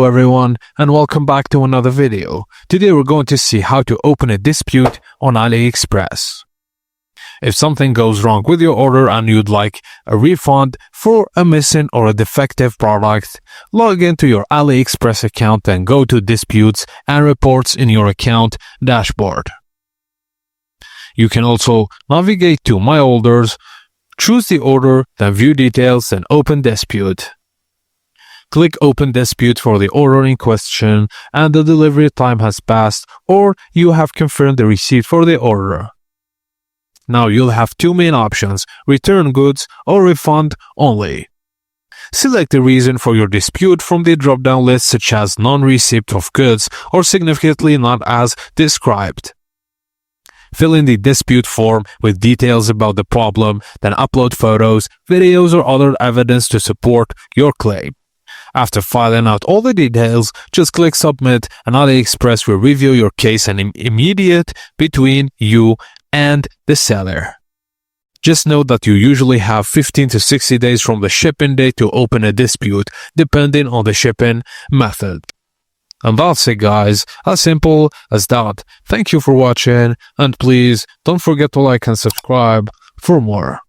Hello everyone and welcome back to another video. Today we're going to see how to open a dispute on AliExpress. If something goes wrong with your order and you'd like a refund for a missing or a defective product, log into your AliExpress account and go to Disputes and Reports in your account dashboard. You can also navigate to My Orders, choose the order, then View Details and Open Dispute. Click Open Dispute for the order in question and the delivery time has passed or you have confirmed the receipt for the order. Now you'll have two main options, return goods or refund only. Select the reason for your dispute from the drop-down list such as non-receipt of goods or significantly not as described. Fill in the dispute form with details about the problem, then upload photos, videos or other evidence to support your claim. After filling out all the details, just click Submit and AliExpress will review your case and immediate between you and the seller. Just note that you usually have 15 to 60 days from the shipping date to open a dispute, depending on the shipping method. And that's it guys, as simple as that. Thank you for watching and please don't forget to like and subscribe for more.